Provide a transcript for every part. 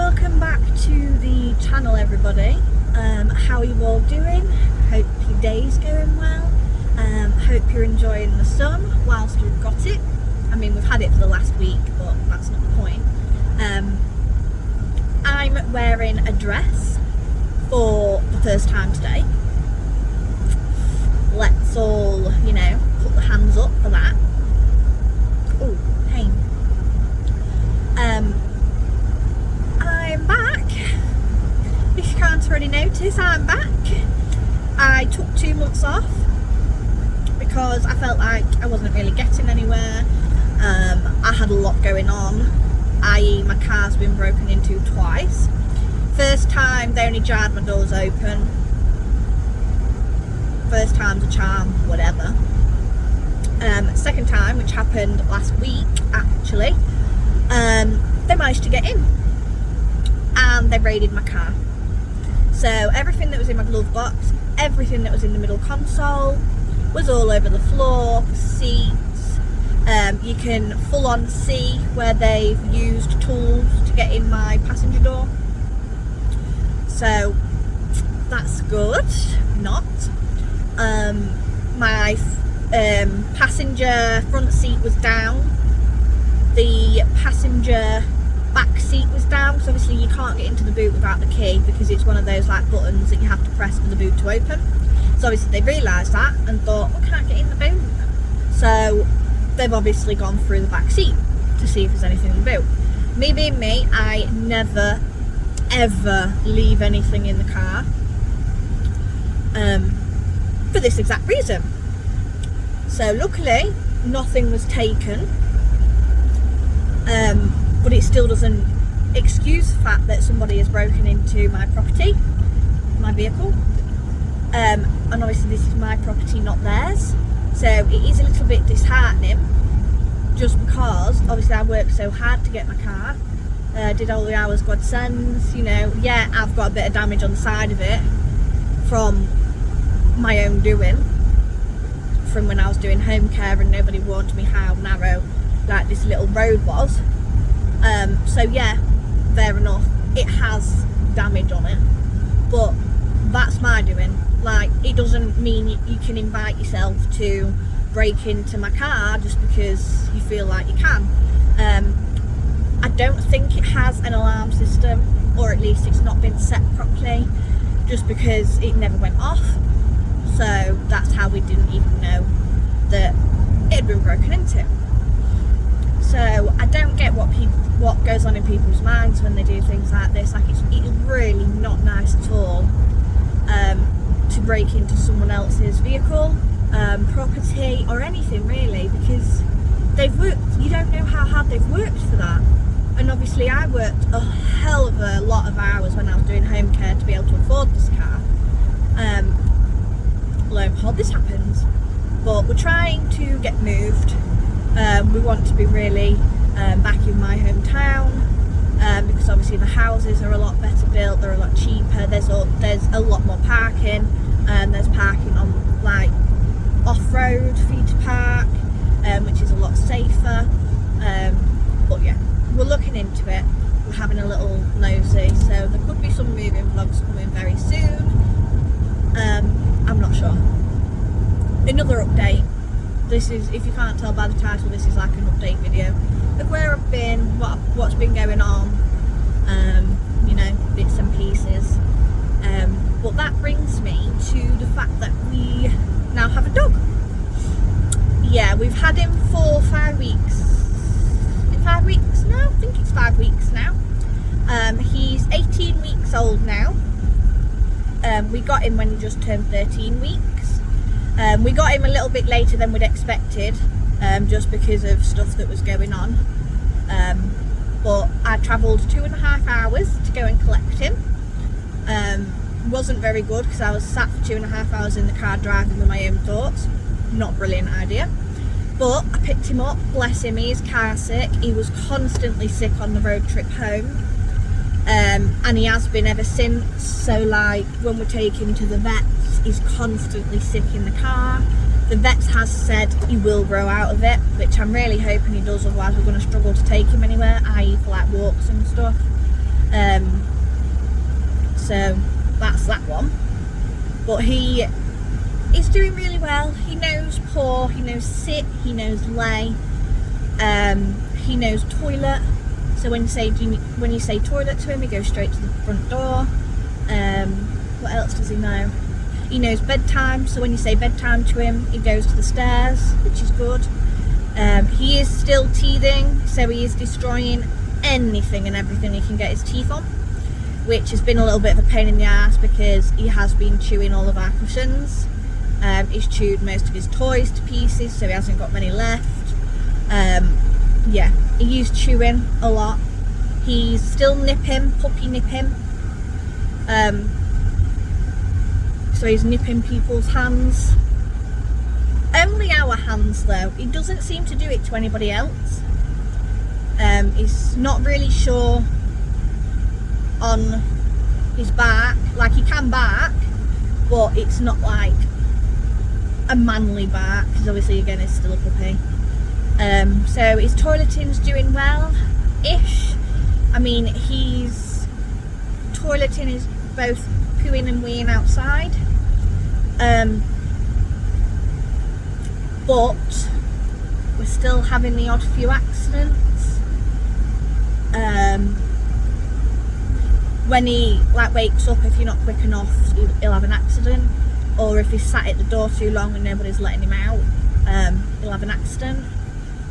welcome back to the channel, everybody. How are you all doing? Hope your day's going well. Hope you're enjoying the sun whilst we've got it. I mean, we've had it for the last week, but that's not the point. I'm wearing a dress for the first time today. Let's all, put the hands up for that. Oh, pain. I'm back. If you can't already notice, I'm back. I took 2 months off because I felt like I wasn't really getting anywhere. I had a lot going on, i.e. my car's been broken into twice. First time they only jarred my doors open. First time's a charm, whatever. Second time, which happened last week actually, they managed to get in and they raided my car. So everything that was in my glove box, everything that was in the middle console was all over the floor, seats. You can full on see where they've used tools to get in my passenger door. So that's good. Not. My passenger front seat was down. The passenger back seat was down, because obviously you can't get into the boot without the key, because it's one of those like buttons that you have to press for the boot to open. So obviously they realised that and thought, we can't get in the boot. So they've obviously gone through the back seat to see if there's anything in the boot. Me being me, I never ever leave anything in the car, for this exact reason. So luckily nothing was taken, but it still doesn't excuse the fact that somebody has broken into my property, my vehicle, and obviously this is my property, not theirs. So it is a little bit disheartening, just because obviously I worked so hard to get my car, did all the hours God sends, yeah, I've got a bit of damage on the side of it from my own doing, from when I was doing home care and nobody warned me how narrow like this little road was. So yeah, fair enough, it has damage on it, but that's my doing. Like, it doesn't mean you can invite yourself to break into my car just because you feel like you can. I don't think it has an alarm system, or at least it's not been set properly, just because it never went off. So that's how we didn't even know that it had been broken into. So I don't get what goes on in people's minds when they do things like this. Like, it's really not nice at all to break into someone else's vehicle, property, or anything really, because they've worked. You don't know how hard they've worked for that. And obviously I worked a hell of a lot of hours when I was doing home care to be able to afford this car. Lo and behold, this happens. But we're trying to get moved. We want to be really back in my hometown, because obviously the houses are a lot better built, they're a lot cheaper, there's a lot more parking, and there's parking on like off-road for you to park, which is a lot safer. But yeah, we're looking into it, we're having a little nosy, so there could be some moving vlogs coming very soon. I'm not sure. Another update. This is, if you can't tell by the title, this is like an update video of where I've been, what's been going on, bits and pieces. But that brings me to the fact that we now have a dog. Yeah, we've had him for 5 weeks. 5 weeks now? I think it's 5 weeks now. He's 18 weeks old now. We got him when he just turned 13 weeks. We got him a little bit later than we'd expected, just because of stuff that was going on. But I travelled 2.5 hours to go and collect him. Wasn't very good, because I was sat for 2.5 hours in the car driving with my own thoughts. Not a brilliant idea. But I picked him up, bless him, he is car sick. He was constantly sick on the road trip home. And he has been ever since. So like, when we take him to the vets, he's constantly sick in the car. The vets has said he will grow out of it, which I'm really hoping he does, otherwise we're going to struggle to take him anywhere, i.e. for like walks and stuff. So that's that one. But he is doing really well. He knows paw, he knows sit, he knows lay, he knows toilet. So when you say toilet to him, he goes straight to the front door. What else does he know? He knows bedtime, so when you say bedtime to him, he goes to the stairs, which is good. He is still teething, so he is destroying anything and everything he can get his teeth on, which has been a little bit of a pain in the ass because he has been chewing all of our cushions. He's chewed most of his toys to pieces, so he hasn't got many left. Yeah, he is chewing a lot. He's still puppy nipping. So he's nipping people's hands. Only our hands though. He doesn't seem to do it to anybody else. He's not really sure on his back. Like, he can bark, but it's not like a manly bark, because obviously again he's still a puppy. So his toileting's doing well-ish. I mean, he's toileting is both pooing and weeing outside. But we're still having the odd few accidents. When he wakes up, if you're not quick enough, he'll have an accident. Or if he's sat at the door too long and nobody's letting him out, he'll have an accident.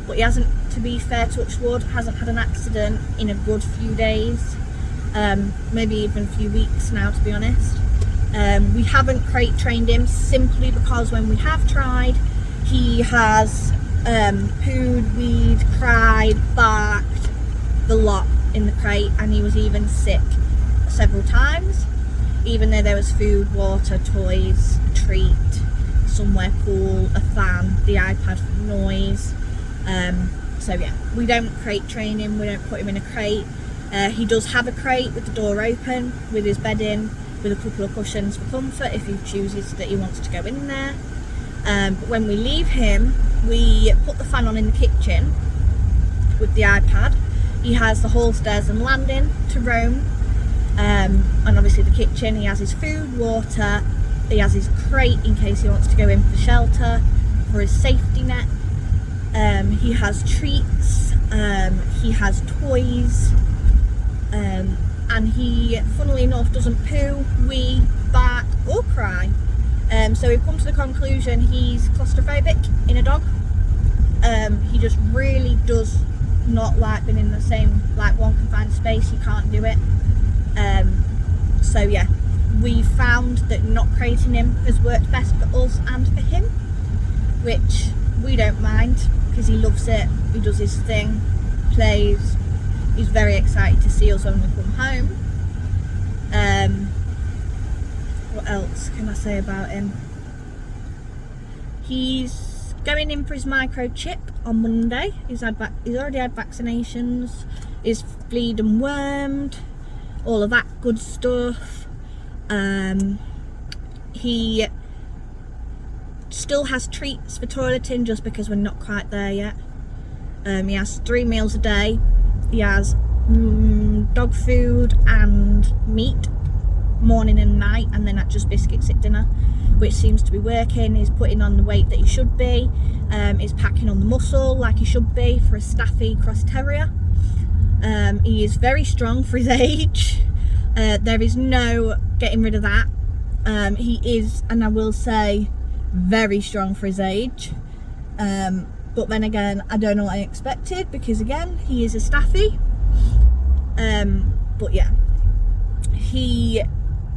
But he hasn't, to be fair, touch wood, hasn't had an accident in a good few days. Maybe even a few weeks now, to be honest. We haven't crate trained him simply because when we have tried, he has pooed, weed, cried, barked, the lot in the crate, and he was even sick several times, even though there was food, water, toys, a treat, somewhere cool, a fan, the iPad for noise. So yeah, we don't crate train him, we don't put him in a crate. He does have a crate with the door open, with his bed in, with a couple of cushions for comfort if he chooses that he wants to go in there. But when we leave him, we put the fan on in the kitchen with the iPad. He has the hall, stairs and landing to roam. And obviously the kitchen, he has his food, water, he has his crate in case he wants to go in for shelter, for his safety net. He has treats, he has toys, and he, funnily enough, doesn't poo, wee, bark or cry. So we've come to the conclusion he's claustrophobic in a dog. He just really does not like being in the same, one confined space. He can't do it. So yeah, we found that not crating him has worked best for us and for him, which we don't mind because he loves it. He does his thing, plays. He's very excited to see us when we come home. What else can I say about him? He's going in for his microchip on Monday. He's already had vaccinations. He's fleed and wormed, all of that good stuff. He still has treats for toileting just because we're not quite there yet. He has 3 meals a day. He has dog food and meat morning and night, and then just biscuits at dinner, which seems to be working. He's putting on the weight that he should be. He's packing on the muscle like he should be for a Staffy Cross Terrier. He is very strong for his age. There is no getting rid of that. He is, and I will say, very strong for his age. But then again, I don't know what I expected because again, he is a Staffy. But yeah, he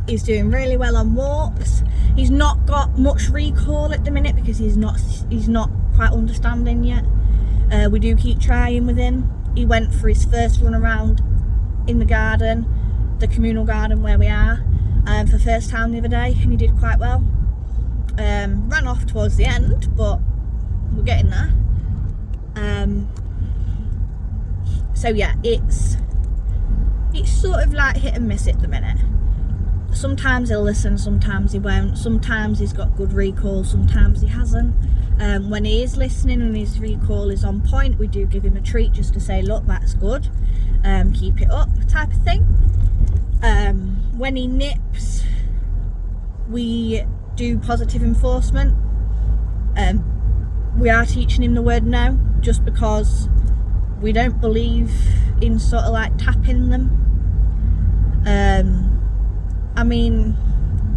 is doing really well on walks. He's not got much recall at the minute because he's not quite understanding yet. We do keep trying with him. He went for his first run around in the garden, the communal garden where we are, for the first time the other day, and he did quite well. Ran off towards the end, but we're getting there. So yeah, it's sort of like hit and miss at the minute. Sometimes he'll listen, sometimes he won't, sometimes he's got good recall, sometimes he hasn't. When he is listening and his recall is on point, we do give him a treat just to say, look, that's good, keep it up, type of thing. When he nips, we do positive enforcement. We are teaching him the word no, just because we don't believe in sort of like tapping them. I mean,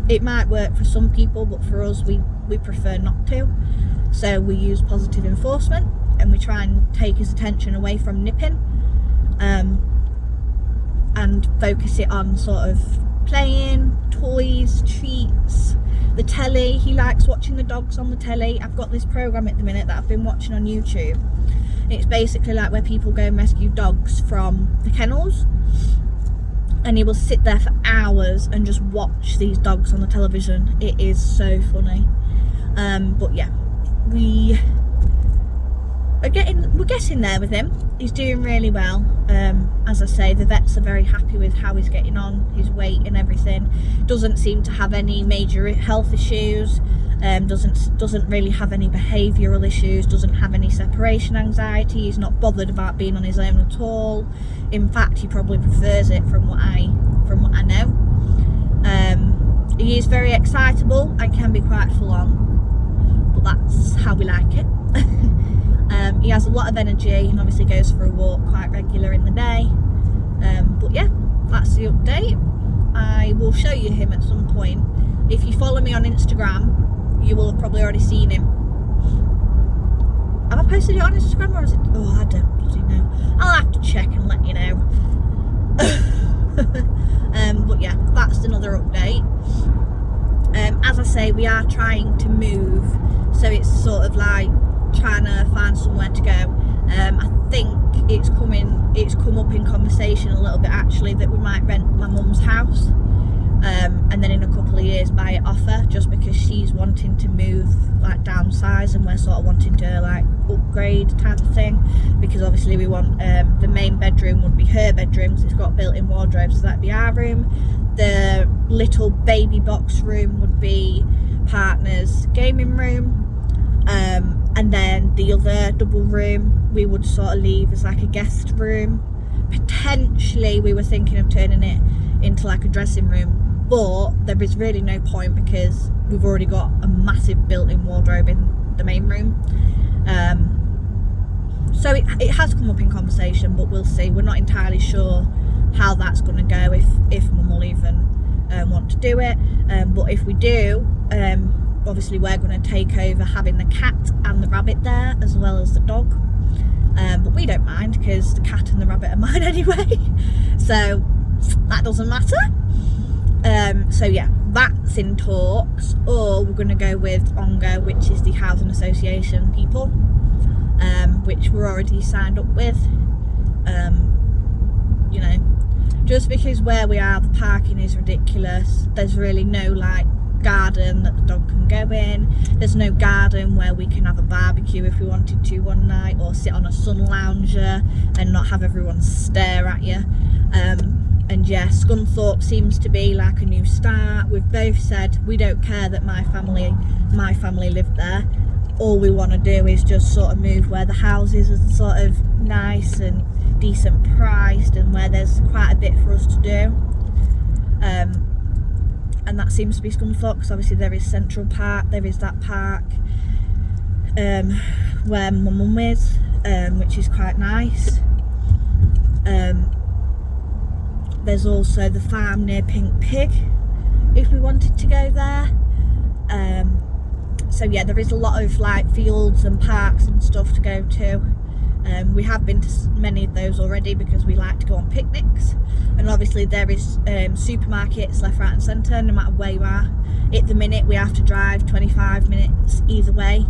it might work for some people, but for us, we prefer not to. So we use positive enforcement, and we try and take his attention away from nipping, and focus it on sort of playing, toys, treats, the telly. He likes watching the dogs on the telly. I've got this program at the minute that I've been watching on YouTube. It's basically like where people go and rescue dogs from the kennels, and he will sit there for hours and just watch these dogs on the television. It is so funny. But yeah, we're getting there with him. He's doing really well. As I say, the vets are very happy with how he's getting on, his weight and everything. Doesn't seem to have any major health issues. Doesn't really have any behavioural issues. Doesn't have any separation anxiety. He's not bothered about being on his own at all. In fact, he probably prefers it from what I know. He is very excitable and can be quite full on, but that's how we like it. He has a lot of energy and obviously goes for a walk quite regular in the day. But yeah, that's the update. I will show you him at some point. If you follow me on Instagram, you will have probably already seen him. Have I posted it on Instagram, or is it? Oh, I don't bloody know. I'll have to check and let you know. But yeah, that's another update. As I say, we are trying to move, so it's sort of like trying to find somewhere to go. I think it's come up in conversation a little bit actually that we might rent my mum's house, and then in a couple of years buy it off her, just because she's wanting to move, like downsize, and we're sort of wanting to like upgrade type of thing, because obviously we want the main bedroom would be her bedroom because it's got built-in wardrobes, so that'd be our room. The little baby box room would be partner's gaming room, and then the other double room we would sort of leave as like a guest room. Potentially we were thinking of turning it into like a dressing room, but there is really no point because we've already got a massive built-in wardrobe in the main room. So it has come up in conversation, but we'll see. We're not entirely sure how that's going to go, if mum will even want to do it, but if we do, obviously we're going to take over having the cat and the rabbit there as well as the dog, but we don't mind because the cat and the rabbit are mine anyway, so that doesn't matter. So yeah, that's in talks. Or we're going to go with ONGO, which is the housing association people, which we're already signed up with. You know, just because where we are, the parking is ridiculous. There's really no like garden that the dog can go in. There's no garden where we can have a barbecue if we wanted to one night, or sit on a sun lounger and not have everyone stare at you. And yeah, Scunthorpe seems to be like a new start. We've both said we don't care that my family lived there. All we want to do is just sort of move where the houses are sort of nice and decent priced, and where there's quite a bit for us to do. And that seems to be Scunthorpe, because obviously there is Central Park, there is that park where my mum is, which is quite nice. There's also the farm near Pink Pig if we wanted to go there. So yeah, there is a lot of like fields and parks and stuff to go to. We have been to many of those already because we like to go on picnics, and obviously there is supermarkets left, right and centre no matter where you are. At the minute we have to drive 25 minutes either way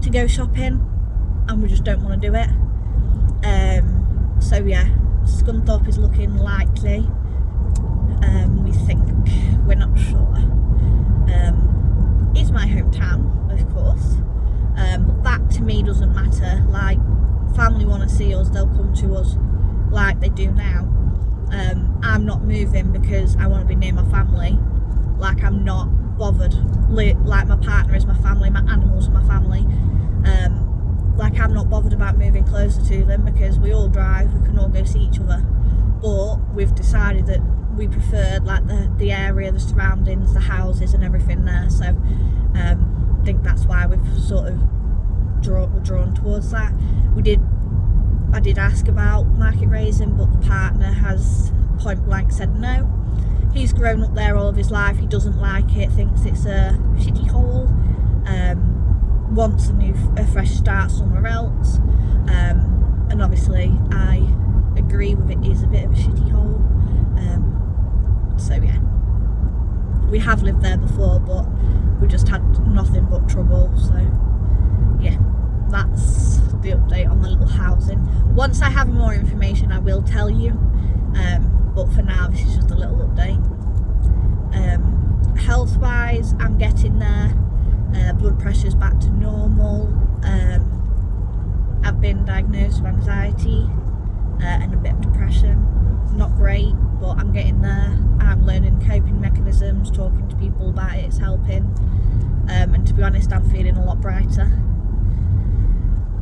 to go shopping, and we just don't want to do it. So yeah, Scunthorpe is looking likely. We think, we're not sure. It's my hometown, of course, but that to me doesn't matter. Like, family want to see us, they'll come to us like they do now. I'm not moving because I want to be near my family. Like, I'm not bothered. Like, my partner is my family, my animals are my family. Like, I'm not bothered about moving closer to them because we all drive, we can all go see each other. But we've decided that we prefer like the area, the surroundings, the houses and everything there. So I think that's why we've sort of drawn towards that. I did ask about market raising, but the partner has point blank said no. He's grown up there all of his life, he doesn't like it, thinks it's a shitty hole, wants a fresh start somewhere else, and obviously I agree with it is a bit of a shitty hole. So yeah, we have lived there before, but we just had nothing but trouble. So yeah, that's the update on the little housing. Once I have more information I will tell you, but for now this is just a little update. Health wise, I'm getting there. Blood pressure's back to normal. I've been diagnosed with anxiety and a bit of depression. Not great, but I'm getting there. I'm learning coping mechanisms, talking to people about it, it's helping. And to be honest, I'm feeling a lot brighter.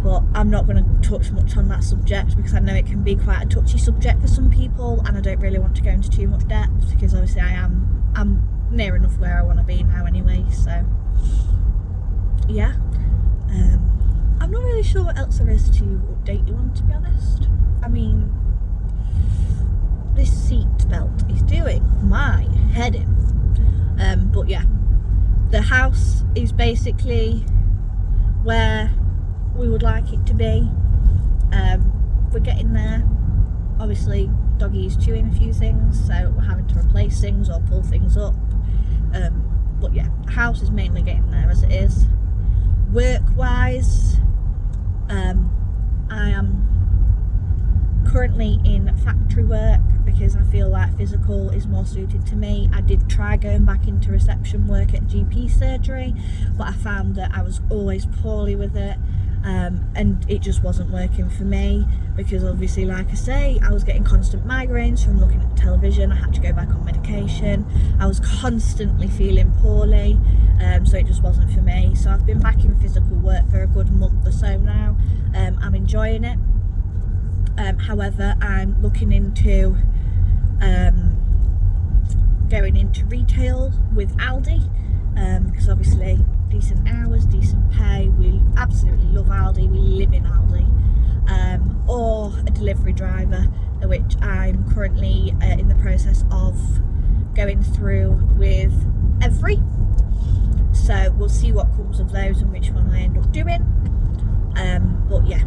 But I'm not going to touch much on that subject because I know it can be quite a touchy subject for some people, and I don't really want to go into too much depth because obviously I'm near enough where I want to be now anyway. So yeah, I'm not really sure what else there is to update you on, to be honest. I mean, this seat belt is doing my head in. But yeah, the house is basically where we would like it to be. We're getting there. Obviously doggy is chewing a few things, so we're having to replace things or pull things up. But yeah, the house is mainly getting there as it is. Work wise, I am currently in factory work because I feel like physical is more suited to me. I did try going back into reception work at GP surgery, but I found that I was always poorly with it, and it just wasn't working for me because obviously, like I say, I was getting constant migraines from looking at television. I had to go back on medication. I was constantly feeling poorly, so it just wasn't for me. So I've been back in physical work for a good month or so now. I'm enjoying it. However, I'm looking into going into retail with Aldi, because obviously decent hours, decent pay. We absolutely love Aldi, we live in Aldi. Or a delivery driver, which I'm currently in the process of going through with Every. So we'll see what comes of those and which one I end up doing. But yeah,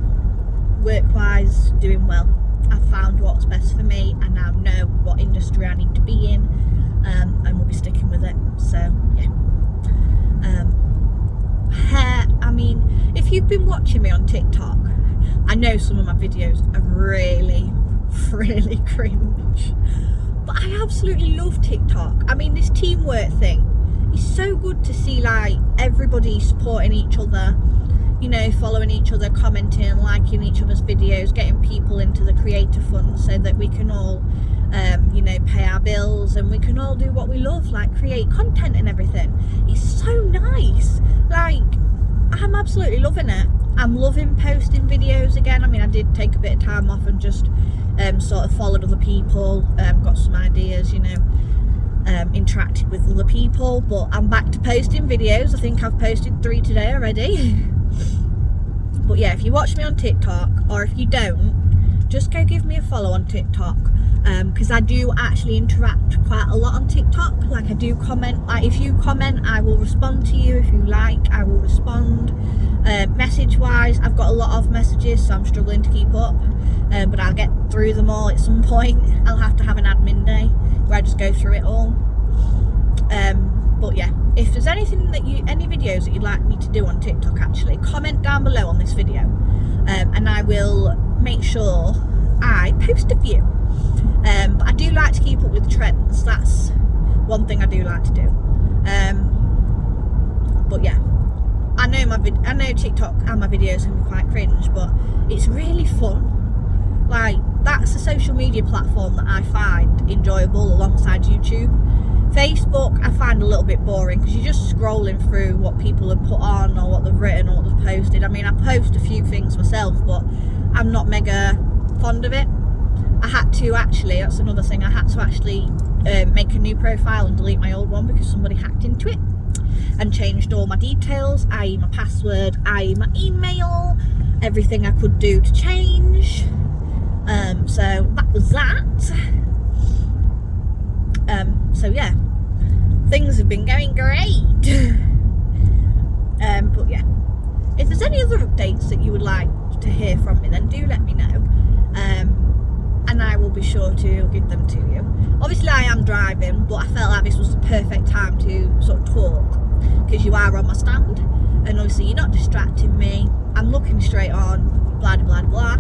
work-wise, doing well. I've found what's best for me. I now know what industry I need to be in, and we'll be sticking with it. So yeah. Hair, I mean, if you've been watching me on TikTok, I know some of my videos are really cringe, but I absolutely love TikTok. I mean, this teamwork thing is so good to see, like, everybody supporting each other, you know, following each other, commenting, liking each other's videos, getting people into the creator fund so that we can all, you know, pay our bills and we can all do what we love, like create content and everything. It's so nice. Like, I'm absolutely loving it. I'm loving posting videos again. I mean, I did take a bit of time off and just sort of followed other people, got some ideas, you know, interacted with other people, but I'm back to posting videos. I think I've posted 3 today already. But yeah, if you watch me on TikTok, or if you don't, just go give me a follow on TikTok, because I do actually interact quite a lot on TikTok. Like, I do comment. Like, if you comment, I will respond to you. If you like, I will respond. Message wise, I've got a lot of messages, so I'm struggling to keep up, but I'll get through them all at some point. I'll have to have an admin day where I just go through it all. But yeah, if there's anything that any videos that you'd like me to do on TikTok, actually comment down below on this video, and I will make sure I post a few. But I do like to keep up with trends. That's one thing I do like to do. But yeah, I know TikTok and my videos can be quite cringe, but it's really fun. Like, that's a social media platform that I find enjoyable alongside YouTube. Facebook I find a little bit boring because you're just scrolling through what people have put on or what they've written or what they've posted. I mean, I post a few things myself, but I'm not mega fond of it. I had to actually, that's another thing, I had to actually make a new profile and delete my old one because somebody hacked into it and changed all my details, i.e. my password, i.e. my email, everything I could do to change. So that was that. So yeah, things have been going great. But yeah, if there's any other updates that you would like to hear from me, then do let me know, and I will be sure to give them to you. Obviously I am driving, but I felt like this was the perfect time to sort of talk because you are on my stand and obviously you're not distracting me, I'm looking straight on, blah blah blah.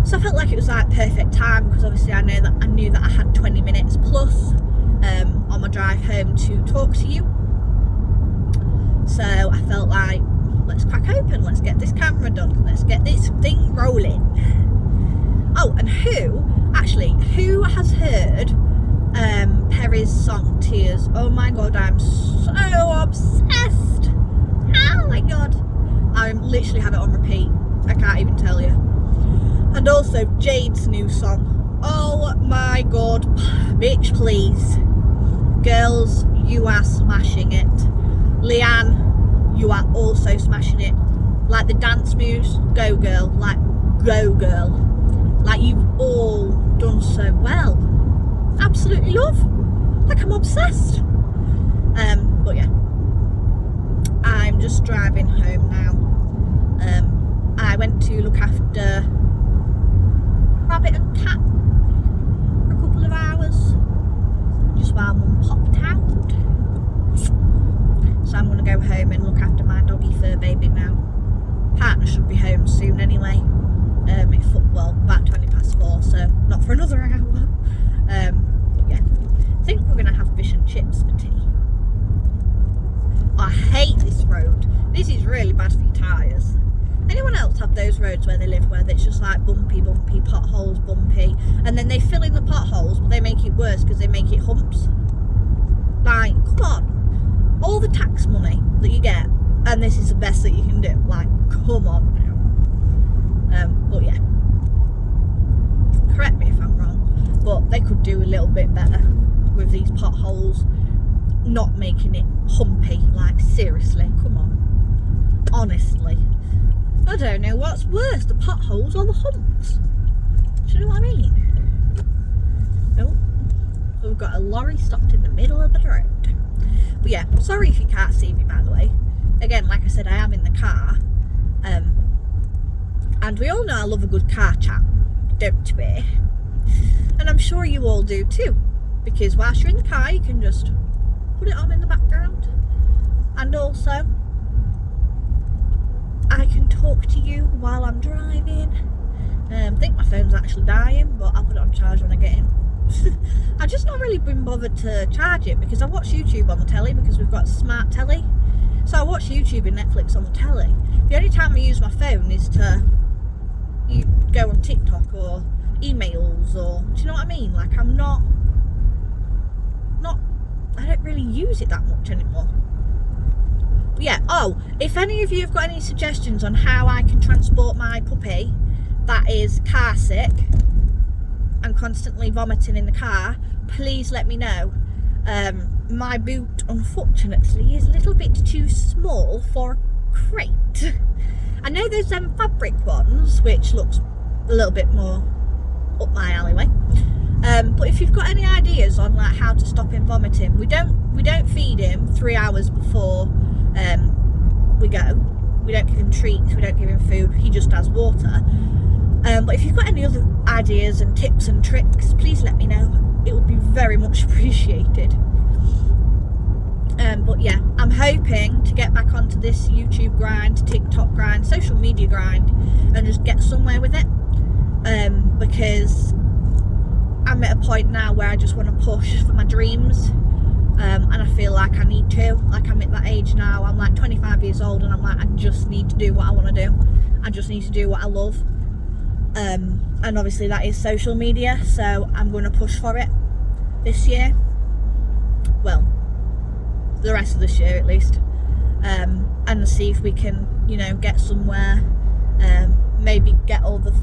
So I felt like it was like perfect time because obviously I knew that I had 20 minutes plus on my drive home to talk to you. So I felt like, let's crack open, let's get this camera done, let's get this thing rolling. Oh, and who has heard Perry's song Tears? Oh my god, I'm so obsessed. Oh my god, I literally have it on repeat, I can't even tell you. And also Jade's new song. Oh my god, bitch please. Girls, you are smashing it. Leanne, you are also smashing it. Like the dance moves, go girl, like go girl. Like you've all done so well. Absolutely love. Like I'm obsessed. But yeah, I'm just driving home now. I went to look after Rabbit and Cat for a couple of hours just while Mum popped out. So I'm going to go home and look after my doggy fur baby now. Partner should be home soon anyway. It's about 4:20, so not for another hour. Yeah, I think we're going to have fish and chips for tea. I hate this road. This is really bad for your tyres. Anyone else have those roads where they live where it's just like bumpy, potholes, bumpy, and then they fill in the potholes but they make it worse because they make it humps? Like, come on. All the tax money that you get and this is the best that you can do. Like, come on now. But yeah, correct me if I'm wrong, but they could do a little bit better with these potholes, not making it humpy. Like, seriously, come on. Honestly, I don't know what's worse, the potholes or the humps. Do you know what I mean? Oh, we've got a lorry stopped in the middle of the road. But yeah, sorry if you can't see me, by the way. Again, like I said, I am in the car. And we all know I love a good car chat, don't we? And I'm sure you all do too. Because whilst you're in the car, you can just put it on in the background. And also, I can talk to you while I'm driving. I think my phone's actually dying, but I'll put it on charge when I get in. I've just not really been bothered to charge it because I watch YouTube on the telly because we've got a smart telly. So I watch YouTube and Netflix on the telly. The only time I use my phone is to go on TikTok or emails, or do you know what I mean? Like, I'm not I don't really use it that much anymore. But yeah, oh, if any of you have got any suggestions on how I can transport my puppy that is car sick and constantly vomiting in the car, please let me know. My boot, unfortunately, is a little bit too small for a crate. I know there's fabric ones, which looks a little bit more up my alleyway. But if you've got any ideas on like how to stop him vomiting, we don't feed him 3 hours before we go. We don't give him treats, we don't give him food, he just has water. But if you've got any other ideas and tips and tricks, please let me know. It would be very much appreciated. But yeah, I'm hoping to get back onto this YouTube grind, TikTok grind, social media grind, and just get somewhere with it. Because I'm at a point now where I just want to push for my dreams. And I feel like I need to. Like, I'm at that age now, I'm like 25 years old, and I'm like, I just need to do what I want to do. I just need to do what I love. And obviously that is social media, so I'm going to push for it. this year. Well, the rest of this year at least. And see if we can, you know, get somewhere. Maybe get all the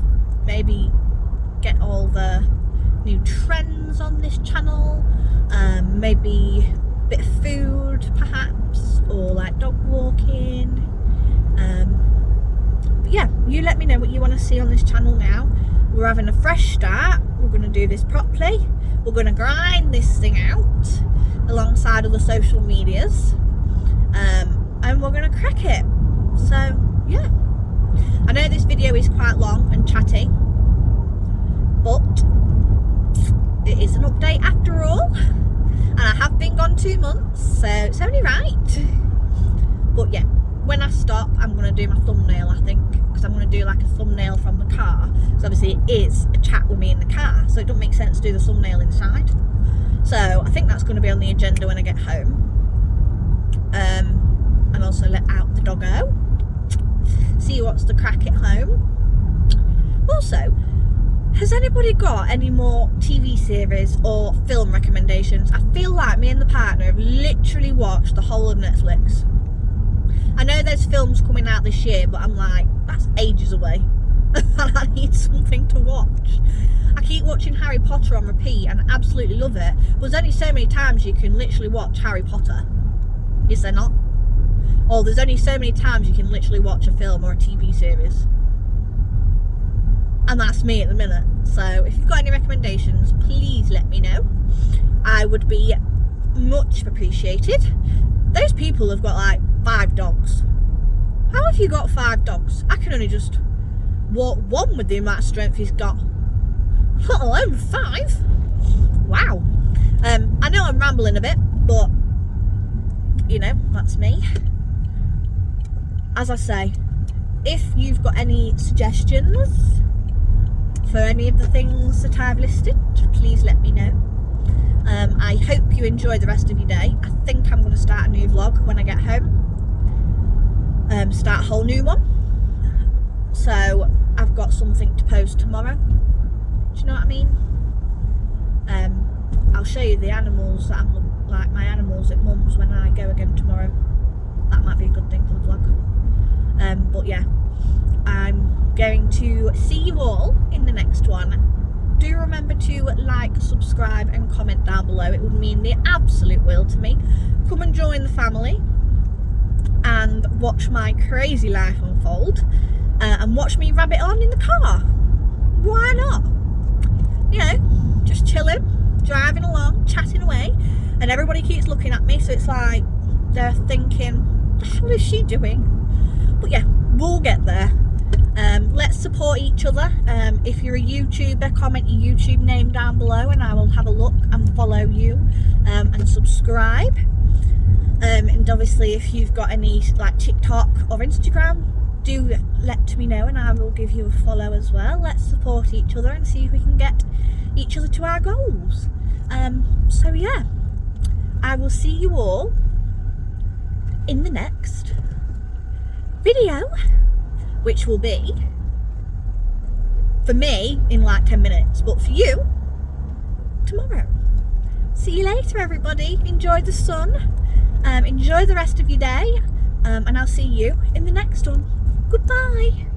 new trends on this channel. Maybe a bit of food perhaps, or like dog walking. But yeah, you let me know what you want to see on this channel now. We're having a fresh start. We're going to do this properly. We're going to grind this thing out alongside other social medias. And we're going to crack it. So yeah, I know this video is quite long and chatty, but it is an update after all, and I have been gone 2 months, so it's only right. But yeah, when I stop, I'm going to do my thumbnail, I think, because I'm going to do like a thumbnail from the car, because obviously it is a chat with me in the car, so it doesn't make sense to do the thumbnail inside. So I think that's going to be on the agenda when I get home. And also let out the doggo, see what's the crack at home. Also, has anybody got any more TV series or film recommendations? I feel like me and the partner have literally watched the whole of Netflix. I know there's films coming out this year, but I'm like, that's ages away. And I need something to watch. I keep watching Harry Potter on repeat and I absolutely love it. But there's only so many times you can literally watch Harry Potter. Is there not? Or there's only so many times you can literally watch a film or a TV series. And that's me at the minute. So if you've got any recommendations, please let me know. I would be much appreciated. Those people have got like 5 dogs. How have you got 5 dogs? I can only just walk one with the amount of strength he's got, let alone 5. Wow. I know I'm rambling a bit, but you know, that's me. As I say, if you've got any suggestions for any of the things that I've listed, please let me know. I hope you enjoy the rest of your day. I think I'm going to start a new vlog when I get home. Start a whole new one. So I've got something to post tomorrow. Do you know what I mean? I'll show you the animals that I'm like, my animals at mum's when I go again tomorrow. That might be a good thing for the vlog. But yeah, I'm going to see you all in the next one. Do remember to like, subscribe and comment down below. It would mean the absolute world to me. Come and join the family and watch my crazy life unfold, and watch me rabbit on in the car. Why not? You know, just chilling, driving along, chatting away, and everybody keeps looking at me, so it's like they're thinking, what the hell is she doing? But yeah, we'll get there. Let's support each other. If you're a YouTuber, comment your YouTube name down below and I will have a look and follow you, and subscribe. And obviously if you've got any like TikTok or Instagram, do let me know and I will give you a follow as well. Let's support each other and see if we can get each other to our goals. So yeah, I will see you all in the next video, which will be, for me, in like 10 minutes, but for you, tomorrow. See you later, everybody. Enjoy the sun, enjoy the rest of your day, and I'll see you in the next one. Goodbye.